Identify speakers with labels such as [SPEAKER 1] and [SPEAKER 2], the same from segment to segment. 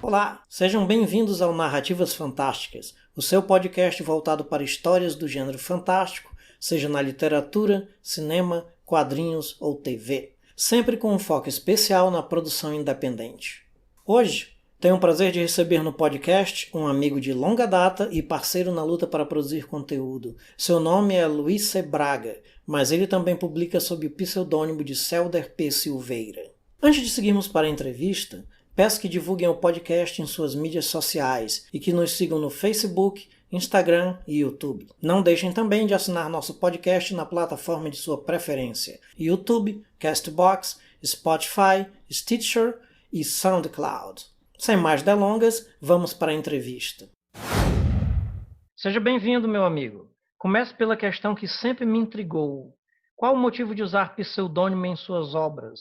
[SPEAKER 1] Olá, sejam bem-vindos ao Narrativas Fantásticas, o seu podcast voltado para histórias do gênero fantástico, seja na literatura, cinema, quadrinhos ou TV, sempre com um foco especial na produção independente. Hoje, tenho o prazer de receber no podcast um amigo de longa data e parceiro na luta para produzir conteúdo. Seu nome é Luiz C. Braga, mas ele também publica sob o pseudônimo de Celder P. Silveira. Antes de seguirmos para a entrevista, peço que divulguem o podcast em suas mídias sociais e que nos sigam no Facebook, Instagram e YouTube. Não deixem também de assinar nosso podcast na plataforma de sua preferência: YouTube, Castbox, Spotify, Stitcher e SoundCloud. Sem mais delongas, vamos para a entrevista. Seja bem-vindo, meu amigo. Comece pela questão que sempre me intrigou. Qual o motivo de usar pseudônimo em suas obras?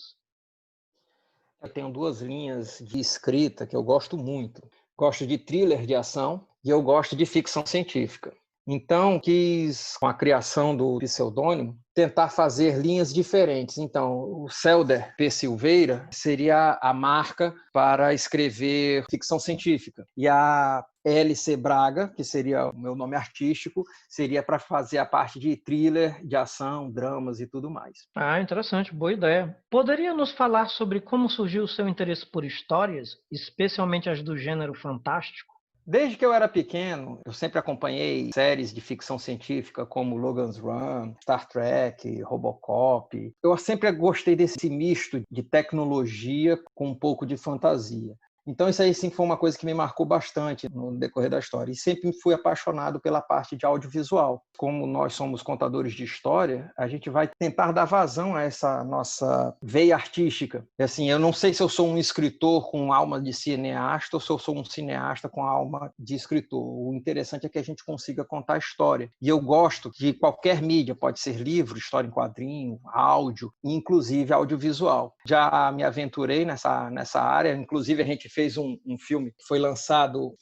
[SPEAKER 2] Eu tenho duas linhas de escrita que eu gosto muito. Gosto de thriller de ação e eu gosto de ficção científica. Então, quis, com a criação do pseudônimo, tentar fazer linhas diferentes. Então, o Celder P. Silveira seria a marca para escrever ficção científica. E a LC Braga, que seria o meu nome artístico, seria para fazer a parte de thriller, de ação, dramas e tudo mais.
[SPEAKER 1] Interessante, boa ideia. Poderia nos falar sobre como surgiu o seu interesse por histórias, especialmente as do gênero fantástico?
[SPEAKER 2] Desde que eu era pequeno, eu sempre acompanhei séries de ficção científica como Logan's Run, Star Trek, Robocop. Eu sempre gostei desse misto de tecnologia com um pouco de fantasia. Então isso aí sim foi uma coisa que me marcou bastante no decorrer da história. E sempre fui apaixonado pela parte de audiovisual. Como nós somos contadores de história, a gente vai tentar dar vazão a essa nossa veia artística. E, assim, eu não sei se eu sou um escritor com alma de cineasta ou se eu sou um cineasta com alma de escritor. O interessante é que a gente consiga contar a história. E eu gosto de qualquer mídia, pode ser livro, história em quadrinho, áudio, inclusive audiovisual. Já me aventurei nessa área, inclusive a gente fez um filme que foi lançado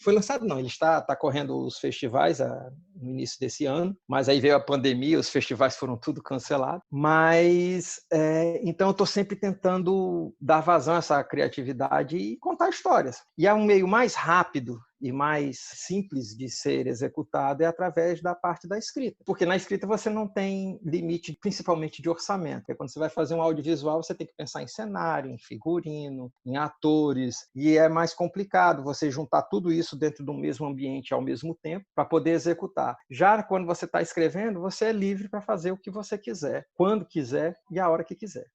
[SPEAKER 2] não, ele está correndo os festivais no início desse ano, mas aí veio a pandemia, os festivais foram tudo cancelados, mas então eu estou sempre tentando dar vazão a essa criatividade e contar histórias. E é um meio mais rápido e mais simples de ser executado é através da parte da escrita. Porque na escrita você não tem limite, principalmente de orçamento. Porque quando você vai fazer um audiovisual, você tem que pensar em cenário, em figurino, em atores, e é mais complicado você juntar tudo isso dentro do mesmo ambiente ao mesmo tempo para poder executar. Já quando você está escrevendo, você é livre para fazer o que você quiser, quando quiser e a hora que quiser.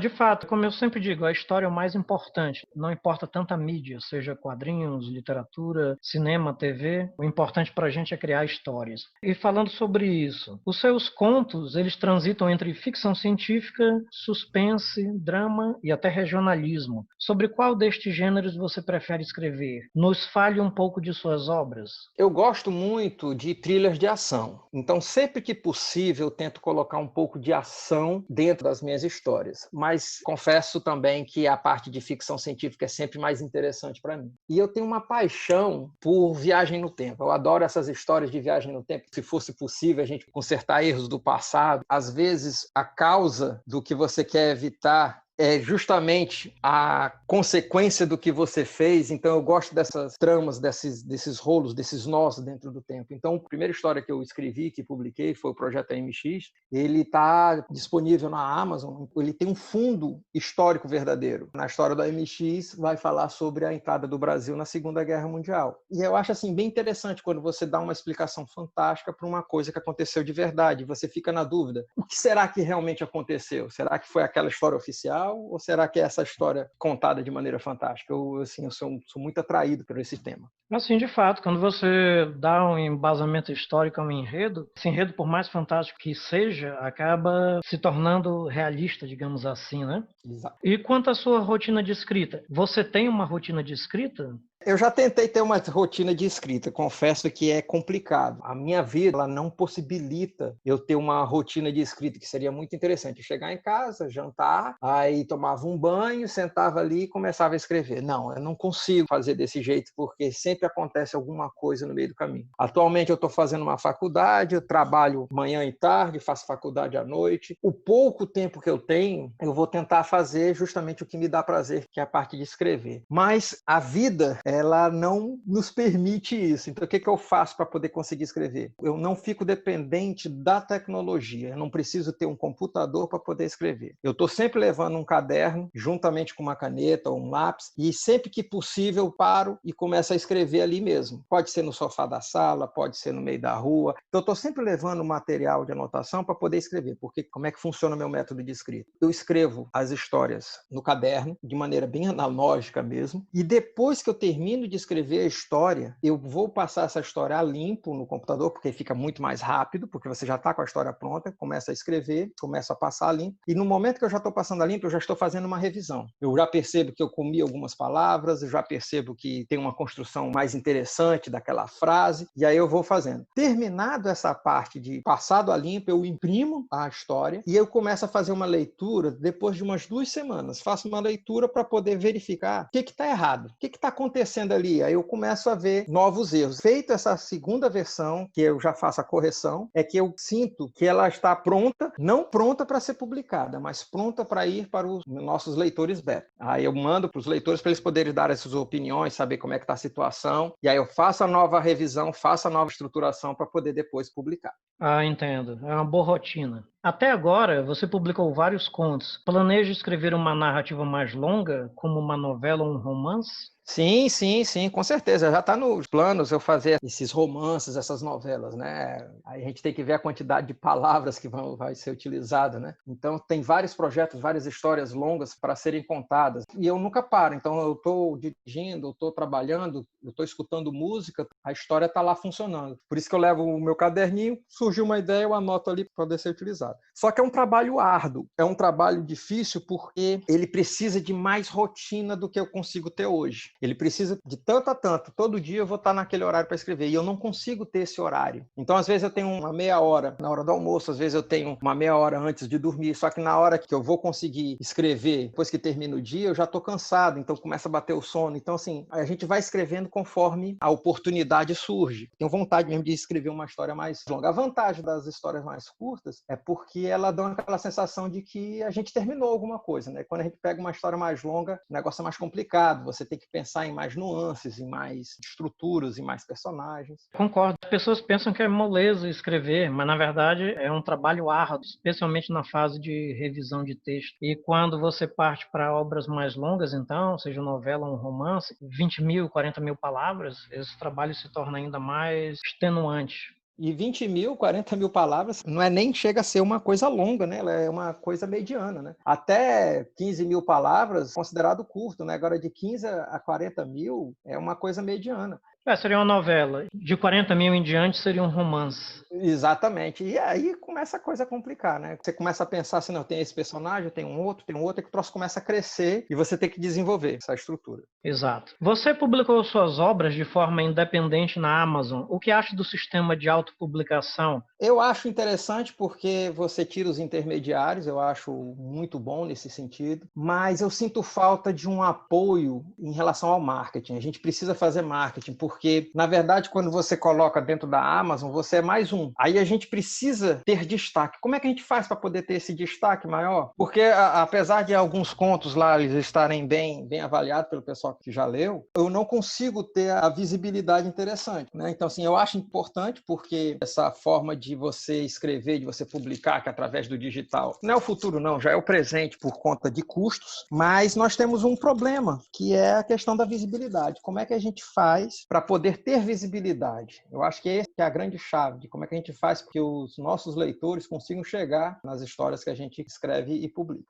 [SPEAKER 1] De fato, como eu sempre digo, a história é o mais importante. Não importa tanta mídia, seja quadrinhos, literatura, cinema, TV. O importante para a gente é criar histórias. E falando sobre isso, os seus contos, eles transitam entre ficção científica, suspense, drama e até regionalismo. Sobre qual destes gêneros você prefere escrever? Nos fale um pouco de suas obras.
[SPEAKER 2] Eu gosto muito de thrillers de ação. Então, sempre que possível, eu tento colocar um pouco de ação dentro das minhas histórias. Mas confesso também que a parte de ficção científica é sempre mais interessante para mim. E eu tenho uma paixão por viagem no tempo. Eu adoro essas histórias de viagem no tempo. Se fosse possível a gente consertar erros do passado, às vezes a causa do que você quer evitar é justamente a consequência do que você fez. Então eu gosto dessas tramas, desses rolos, desses nós dentro do tempo. Então a primeira história que eu escrevi, que publiquei, foi o Projeto AMX. Ele está disponível na Amazon. Ele tem um fundo histórico verdadeiro. Na história do AMX vai falar sobre a entrada do Brasil na Segunda Guerra Mundial. E eu acho assim bem interessante quando você dá uma explicação fantástica para uma coisa que aconteceu de verdade. Você fica na dúvida. O que será que realmente aconteceu? Será que foi aquela história oficial? Ou será que é essa história contada de maneira fantástica? Eu sou muito atraído por esse tema.
[SPEAKER 1] Assim, de fato, quando você dá um embasamento histórico a um enredo, esse enredo, por mais fantástico que seja, acaba se tornando realista, digamos assim, né?
[SPEAKER 2] Exato.
[SPEAKER 1] E quanto à sua rotina de escrita? Você tem uma rotina de escrita?
[SPEAKER 2] Eu já tentei ter uma rotina de escrita, confesso que é complicado. A minha vida ela não possibilita eu ter uma rotina de escrita, que seria muito interessante. Chegar em casa, jantar, aí tomava um banho, sentava ali e começava a escrever. Não, eu não consigo fazer desse jeito, porque sempre acontece alguma coisa no meio do caminho. Atualmente eu estou fazendo uma faculdade, eu trabalho manhã e tarde, faço faculdade à noite. O pouco tempo que eu tenho, eu vou tentar fazer justamente o que me dá prazer, que é a parte de escrever. Mas a vida ela não nos permite isso. Então, o que eu faço para poder conseguir escrever? Eu não fico dependente da tecnologia. Eu não preciso ter um computador para poder escrever. Eu estou sempre levando um caderno, juntamente com uma caneta ou um lápis, e sempre que possível eu paro e começo a escrever ali mesmo. Pode ser no sofá da sala, pode ser no meio da rua. Então, eu estou sempre levando material de anotação para poder escrever, porque como é que funciona o meu método de escrita? Eu escrevo as histórias no caderno, de maneira bem analógica mesmo, e depois que eu termino de escrever a história, eu vou passar essa história a limpo no computador, porque fica muito mais rápido, porque você já está com a história pronta, começa a escrever, começa a passar a limpo, e no momento que eu já estou passando a limpo, eu já estou fazendo uma revisão. Eu já percebo que eu comi algumas palavras, eu já percebo que tem uma construção mais interessante daquela frase, e aí eu vou fazendo. Terminado essa parte de passado a limpo, eu imprimo a história e eu começo a fazer uma leitura depois de umas 2 semanas. Faço uma leitura para poder verificar o que está errado, o que está acontecendo ali. Aí eu começo a ver novos erros. Feito essa segunda versão, que eu já faço a correção, é que eu sinto que ela está pronta, não pronta para ser publicada, mas pronta para ir para os nossos leitores beta. Aí eu mando para os leitores para eles poderem dar essas opiniões, saber como é que está a situação, e aí eu faço a nova revisão, faço a nova estruturação para poder depois publicar.
[SPEAKER 1] Ah, entendo. É uma boa rotina. Até agora, você publicou vários contos. Planeja escrever uma narrativa mais longa, como uma novela ou um romance?
[SPEAKER 2] Sim, sim, sim, com certeza. Já está nos planos eu fazer esses romances, essas novelas, né? Aí a gente tem que ver a quantidade de palavras que vai ser utilizada, né? Então tem vários projetos, várias histórias longas para serem contadas. E eu nunca paro. Então eu estou dirigindo, eu estou trabalhando, eu estou escutando música, a história está lá funcionando. Por isso que eu levo o meu caderninho, surgiu uma ideia, eu anoto ali para poder ser utilizado. Só que é um trabalho árduo, é um trabalho difícil porque ele precisa de mais rotina do que eu consigo ter hoje. Ele precisa de tanto a tanto. Todo dia eu vou estar naquele horário para escrever. E eu não consigo ter esse horário. Então, às vezes, eu tenho uma meia hora na hora do almoço, às vezes eu tenho uma meia hora antes de dormir. Só que na hora que eu vou conseguir escrever, depois que termina o dia, eu já estou cansado, então começa a bater o sono. Então, assim, a gente vai escrevendo conforme a oportunidade surge. Tenho vontade mesmo de escrever uma história mais longa. A vantagem das histórias mais curtas é porque elas dão aquela sensação de que a gente terminou alguma coisa, né? Quando a gente pega uma história mais longa, o negócio é mais complicado. Você tem que pensar em mais nuances, em mais estruturas, em mais personagens.
[SPEAKER 1] Concordo. As pessoas pensam que é moleza escrever, mas na verdade é um trabalho árduo, especialmente na fase de revisão de texto. E quando você parte para obras mais longas, então, seja novela ou um romance, 20 mil, 40 mil palavras, esse trabalho se torna ainda mais extenuante.
[SPEAKER 2] E 20 mil, 40 mil palavras não é nem chega a ser uma coisa longa, né? Ela é uma coisa mediana, né? Até 15 mil palavras, considerado curto, né? Agora de 15 a 40 mil é uma coisa mediana.
[SPEAKER 1] Seria uma novela. De 40 mil em diante seria um romance.
[SPEAKER 2] Exatamente. E aí começa a coisa a complicar, né? Você começa a pensar assim, não, tem esse personagem, tem um outro, e que o troço começa a crescer e você tem que desenvolver essa estrutura.
[SPEAKER 1] Exato. Você publicou suas obras de forma independente na Amazon. O que acha do sistema de autopublicação?
[SPEAKER 2] Eu acho interessante porque você tira os intermediários, eu acho muito bom nesse sentido, mas eu sinto falta de um apoio em relação ao marketing. A gente precisa fazer marketing, porque, na verdade, quando você coloca dentro da Amazon, você é mais um. Aí a gente precisa ter destaque. Como é que a gente faz para poder ter esse destaque maior? Porque, apesar de alguns contos lá eles estarem bem avaliados pelo pessoal que já leu, eu não consigo ter a visibilidade interessante, né? Então, assim, eu acho importante porque essa forma de você escrever, de você publicar, que é através do digital, não é o futuro não, já é o presente por conta de custos, mas nós temos um problema, que é a questão da visibilidade. Como é que a gente faz para poder ter visibilidade? Eu acho que essa é a grande chave, de como é que a gente faz para que os nossos leitores consigam chegar nas histórias que a gente escreve e publica.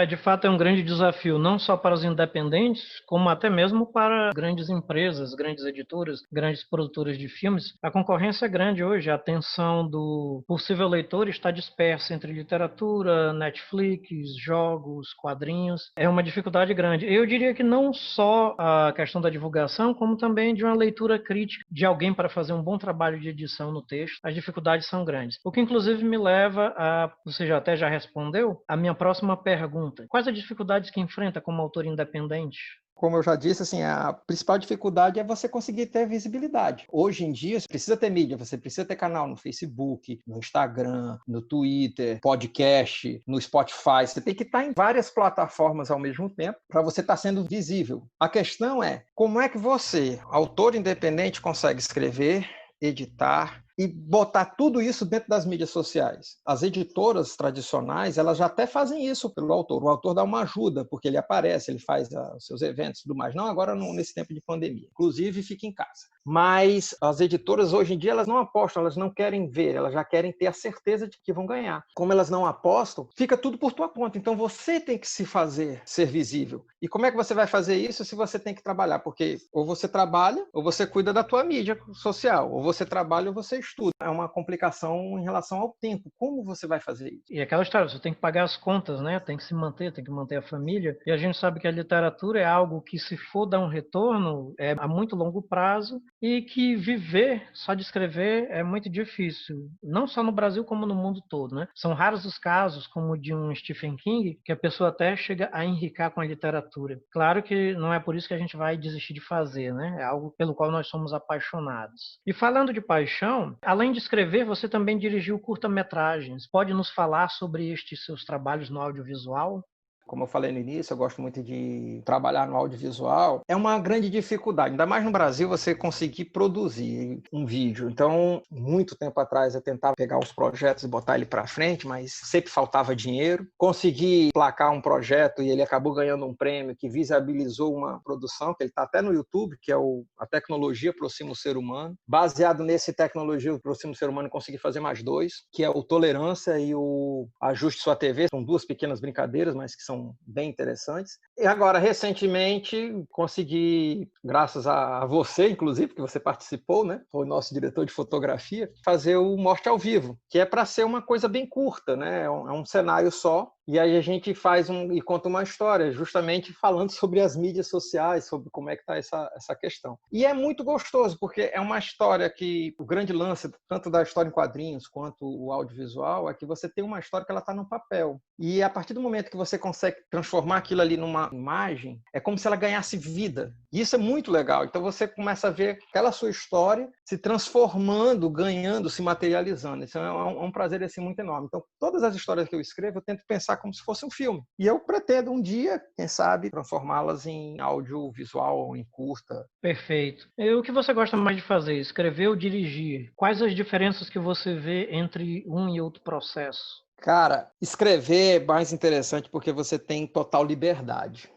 [SPEAKER 1] De fato é um grande desafio, não só para os independentes, como até mesmo para grandes empresas, grandes editoras, grandes produtoras de filmes. A concorrência é grande hoje, a atenção do possível leitor está dispersa entre literatura, Netflix, jogos, quadrinhos. É uma dificuldade grande. Eu diria que não só a questão da divulgação, como também de uma leitura crítica de alguém para fazer um bom trabalho de edição no texto. As dificuldades são grandes. O que inclusive me leva a, você já até já respondeu, a minha próxima pergunta pergunta: quais as dificuldades que enfrenta como autor independente?
[SPEAKER 2] Como eu já disse, assim, a principal dificuldade é você conseguir ter visibilidade. Hoje em dia, você precisa ter mídia, você precisa ter canal no Facebook, no Instagram, no Twitter, podcast, no Spotify. Você tem que estar em várias plataformas ao mesmo tempo para você estar sendo visível. A questão é, como é que você, autor independente, consegue escrever, editar e botar tudo isso dentro das mídias sociais? As editoras tradicionais, elas já até fazem isso pelo autor. O autor dá uma ajuda, porque ele aparece, ele faz os seus eventos e tudo mais. Não agora nesse tempo de pandemia. Inclusive, fica em casa. Mas as editoras, hoje em dia, elas não apostam, elas não querem ver, elas já querem ter a certeza de que vão ganhar. Como elas não apostam, fica tudo por tua conta. Então, você tem que se fazer ser visível. E como é que você vai fazer isso se você tem que trabalhar? Porque ou você trabalha, ou você cuida da tua mídia social, ou você trabalha ou você estuda. É uma complicação em relação ao tempo. Como você vai fazer isso?
[SPEAKER 1] E aquela história, você tem que pagar as contas, né? Tem que se manter, tem que manter a família. E a gente sabe que a literatura é algo que, se for dar um retorno, é a muito longo prazo e que viver só de escrever é muito difícil. Não só no Brasil, como no mundo todo, né? São raros os casos, como o de um Stephen King, que a pessoa até chega a enricar com a literatura. Claro que não é por isso que a gente vai desistir de fazer, né? É algo pelo qual nós somos apaixonados. E falando de paixão, além de escrever, você também dirigiu curta-metragens. Pode nos falar sobre estes seus trabalhos no audiovisual?
[SPEAKER 2] Como eu falei no início, eu gosto muito de trabalhar no audiovisual. É uma grande dificuldade, ainda mais no Brasil, você conseguir produzir um vídeo. Então, muito tempo atrás, eu tentava pegar os projetos e botar ele para frente, mas sempre faltava dinheiro. Consegui placar um projeto e ele acabou ganhando um prêmio que visibilizou uma produção, que ele está até no YouTube, que é A Tecnologia Aproxima o Ser Humano. Baseado nesse Tecnologia Aproxima o Ser Humano, eu consegui fazer mais dois, que é o Tolerância e o Ajuste Sua TV. São duas pequenas brincadeiras, mas que são bem interessantes. E agora, recentemente, consegui, graças a você, inclusive, que você participou, né? Foi o nosso diretor de fotografia, fazer o Morte ao Vivo, que é para ser uma coisa bem curta, né? É um cenário só. E aí a gente faz e conta uma história, justamente falando sobre as mídias sociais, sobre como é que está essa questão. E é muito gostoso, porque é uma história que o grande lance, tanto da história em quadrinhos quanto o audiovisual, é que você tem uma história que ela está no papel. E a partir do momento que você consegue transformar aquilo ali numa imagem, é como se ela ganhasse vida. E isso é muito legal. Então você começa a ver aquela sua história se transformando, ganhando, se materializando. Isso é um prazer assim, muito enorme. Então, todas as histórias que eu escrevo, eu tento pensar como se fosse um filme. E eu pretendo um dia, quem sabe, transformá-las em audiovisual ou em curta.
[SPEAKER 1] Perfeito. E o que você gosta mais de fazer? Escrever ou dirigir? Quais as diferenças que você vê entre um e outro processo?
[SPEAKER 2] Cara, escrever é mais interessante porque você tem total liberdade.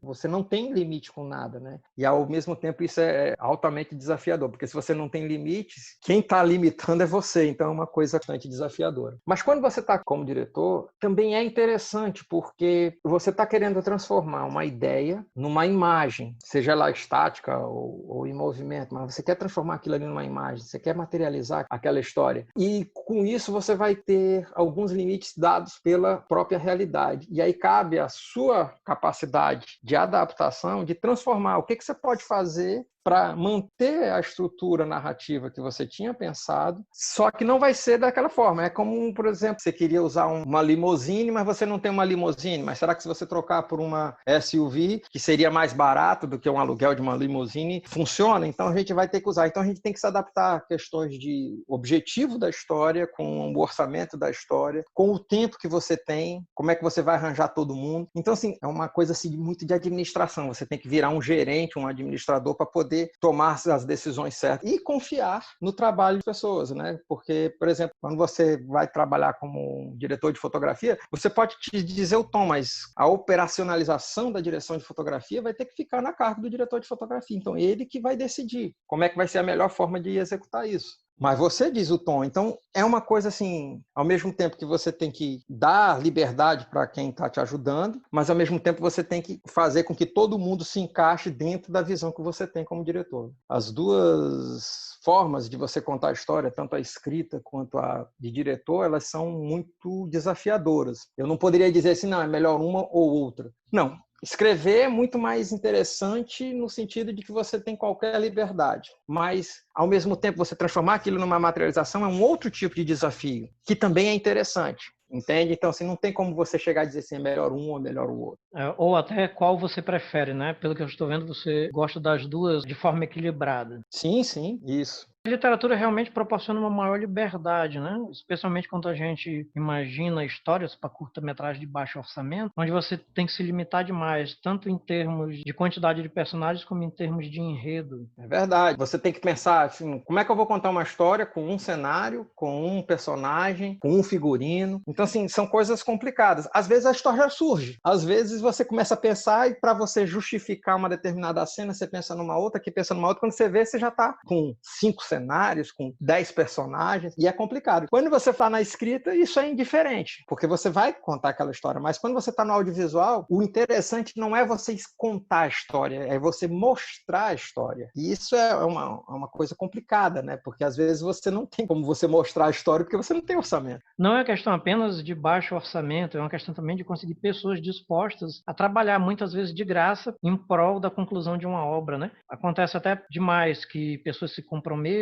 [SPEAKER 2] Você não tem limite com nada, né? E ao mesmo tempo isso é altamente desafiador, porque se você não tem limites, quem está limitando é você, então é uma coisa bastante desafiadora. Mas quando você está como diretor, também é interessante, porque você está querendo transformar uma ideia numa imagem, seja ela estática ou em movimento, mas você quer transformar aquilo ali numa imagem, você quer materializar aquela história. E com isso você vai ter alguns limites dados pela própria realidade. E aí cabe a sua capacidade de adaptação, de transformar. O que você pode fazer para manter a estrutura narrativa que você tinha pensado, só que não vai ser daquela forma. É como, por exemplo, você queria usar uma limousine, mas você não tem uma limousine. Mas será que se você trocar por uma SUV, que seria mais barato do que um aluguel de uma limousine, funciona? Então a gente vai ter que usar. Então a gente tem que se adaptar a questões de objetivo da história, com o orçamento da história, com o tempo que você tem, como é que você vai arranjar todo mundo. Então, assim, é uma coisa assim, muito de administração. Você tem que virar um gerente, um administrador para poder tomar as decisões certas e confiar no trabalho de pessoas, né? Porque, por exemplo, quando você vai trabalhar como diretor de fotografia, você pode te dizer o tom, mas a operacionalização da direção de fotografia vai ter que ficar na cargo do diretor de fotografia. Então, ele que vai decidir como é que vai ser a melhor forma de executar isso. Mas você diz o tom. Então, é uma coisa assim, ao mesmo tempo que você tem que dar liberdade para quem está te ajudando, mas ao mesmo tempo você tem que fazer com que todo mundo se encaixe dentro da visão que você tem como diretor. As duas formas de você contar a história, tanto a escrita quanto a de diretor, elas são muito desafiadoras. Eu não poderia dizer assim, não, é melhor uma ou outra. Não. Escrever é muito mais interessante no sentido de que você tem qualquer liberdade, mas, ao mesmo tempo, você transformar aquilo numa materialização é um outro tipo de desafio, que também é interessante. entende? Então, assim, não tem como você chegar a dizer assim, é melhor um ou melhor o outro.
[SPEAKER 1] Ou até qual você prefere, né? Pelo que eu estou vendo, você gosta das duas de forma equilibrada.
[SPEAKER 2] Sim, sim, isso.
[SPEAKER 1] A literatura realmente proporciona uma maior liberdade, né? Especialmente quando a gente imagina histórias para curta-metragem de baixo orçamento, onde você tem que se limitar demais, tanto em termos de quantidade de personagens como em termos de enredo.
[SPEAKER 2] É verdade. Você tem que pensar assim, como é que eu vou contar uma história com um cenário, com um personagem, com um figurino? Então, assim, são coisas complicadas. Às vezes a história surge. Às vezes você começa a pensar e para você justificar uma determinada cena, você pensa numa outra, que pensa numa outra. Quando você vê, você já está com 5 cenários, com 10 personagens, e é complicado. Quando você está na escrita, isso é indiferente, porque você vai contar aquela história, mas quando você está no audiovisual, o interessante não é você contar a história, é você mostrar a história. E isso é uma coisa complicada, né? Porque às vezes você não tem como você mostrar a história porque você não tem orçamento.
[SPEAKER 1] Não é questão apenas de baixo orçamento, é uma questão também de conseguir pessoas dispostas a trabalhar muitas vezes de graça em prol da conclusão de uma obra, né? Acontece até demais que pessoas se comprometem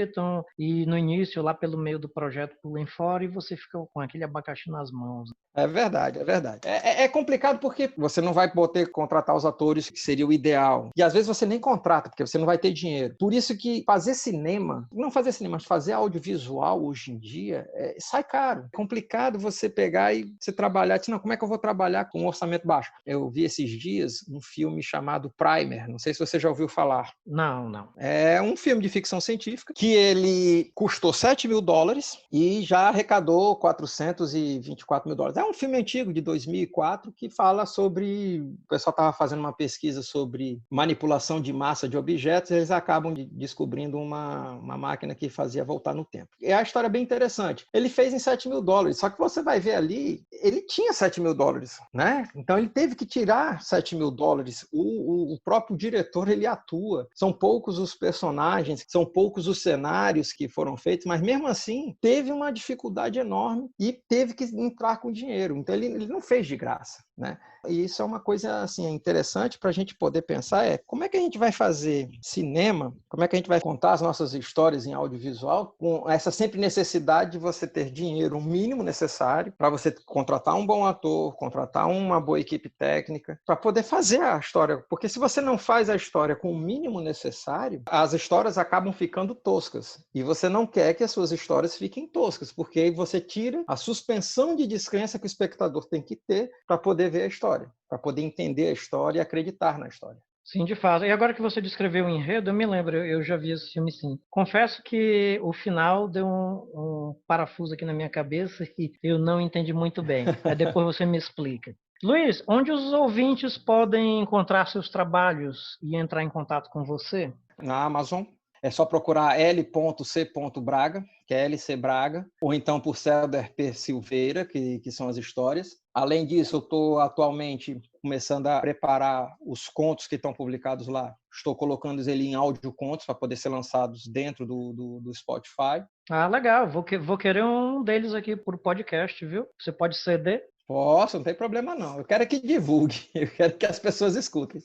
[SPEAKER 1] e no início, lá pelo meio do projeto, pulem fora e você fica com aquele abacaxi nas mãos.
[SPEAKER 2] É verdade, é verdade. É complicado porque você não vai poder contratar os atores, que seria o ideal. E às vezes você nem contrata, porque você não vai ter dinheiro. Por isso que fazer cinema, não fazer cinema, mas fazer audiovisual hoje em dia, sai caro. É complicado você pegar e você trabalhar, dizer, não, como é que eu vou trabalhar com um orçamento baixo? Eu vi esses dias um filme chamado Primer, não sei se você já ouviu falar.
[SPEAKER 1] Não.
[SPEAKER 2] É um filme de ficção científica que ele custou $7 mil e já arrecadou $424 mil. É um filme antigo, de 2004, que fala sobre... O pessoal estava fazendo uma pesquisa sobre manipulação de massa de objetos e eles acabam descobrindo uma máquina que fazia voltar no tempo. É a história bem interessante. Ele fez em $7 mil, só que você vai ver ali, ele tinha $7 mil, né? Então ele teve que tirar $7 mil. O próprio diretor, ele atua. São poucos os personagens, são poucos os cenários que foram feitos, mas mesmo assim teve uma dificuldade enorme e teve que entrar com dinheiro. Então ele não fez de graça, né? E isso é uma coisa assim interessante para a gente poder pensar, como é que a gente vai fazer cinema, como é que a gente vai contar as nossas histórias em audiovisual com essa sempre necessidade de você ter dinheiro, o mínimo necessário para você contratar um bom ator, contratar uma boa equipe técnica para poder fazer a história, porque se você não faz a história com o mínimo necessário, as histórias acabam ficando toscas e você não quer que as suas histórias fiquem toscas, porque aí você tira a suspensão de descrença que o espectador tem que ter para poder ver a história, para poder entender a história e acreditar na história.
[SPEAKER 1] Sim, de fato. E agora que você descreveu o enredo, eu me lembro, eu já vi esse filme sim. Confesso que o final deu um parafuso aqui na minha cabeça e eu não entendi muito bem. Aí depois você me explica. Luiz, onde os ouvintes podem encontrar seus trabalhos e entrar em contato com você?
[SPEAKER 2] Na Amazon. É só procurar L.C. Braga, que é LC Braga, ou então por Célder P. Silveira, que são as histórias. Além disso, eu estou atualmente começando a preparar os contos que estão publicados lá. Estou colocando eles em áudio-contos para poder ser lançados dentro do Spotify.
[SPEAKER 1] Ah, legal. Vou querer um deles aqui por podcast, viu? Você pode ceder?
[SPEAKER 2] Posso, não tem problema não. Eu quero que divulgue, eu quero que as pessoas escutem.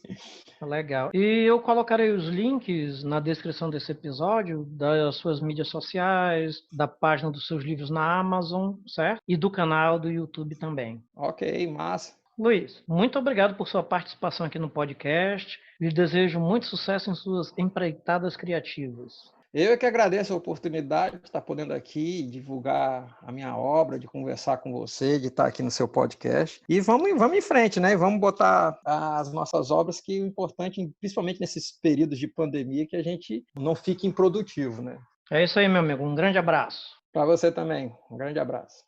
[SPEAKER 1] Legal. E eu colocarei os links na descrição desse episódio das suas mídias sociais, da página dos seus livros na Amazon, certo? E do canal do YouTube também.
[SPEAKER 2] Ok, massa.
[SPEAKER 1] Luiz, muito obrigado por sua participação aqui no podcast. Lhe desejo muito sucesso em suas empreitadas criativas.
[SPEAKER 2] Eu é que agradeço a oportunidade de estar podendo aqui divulgar a minha obra, de conversar com você, de estar aqui no seu podcast. E vamos em frente, né? Vamos botar as nossas obras, que o importante, principalmente nesses períodos de pandemia, que a gente não fique improdutivo, né?
[SPEAKER 1] É isso aí, meu amigo. Um grande abraço.
[SPEAKER 2] Para você também. Um grande abraço.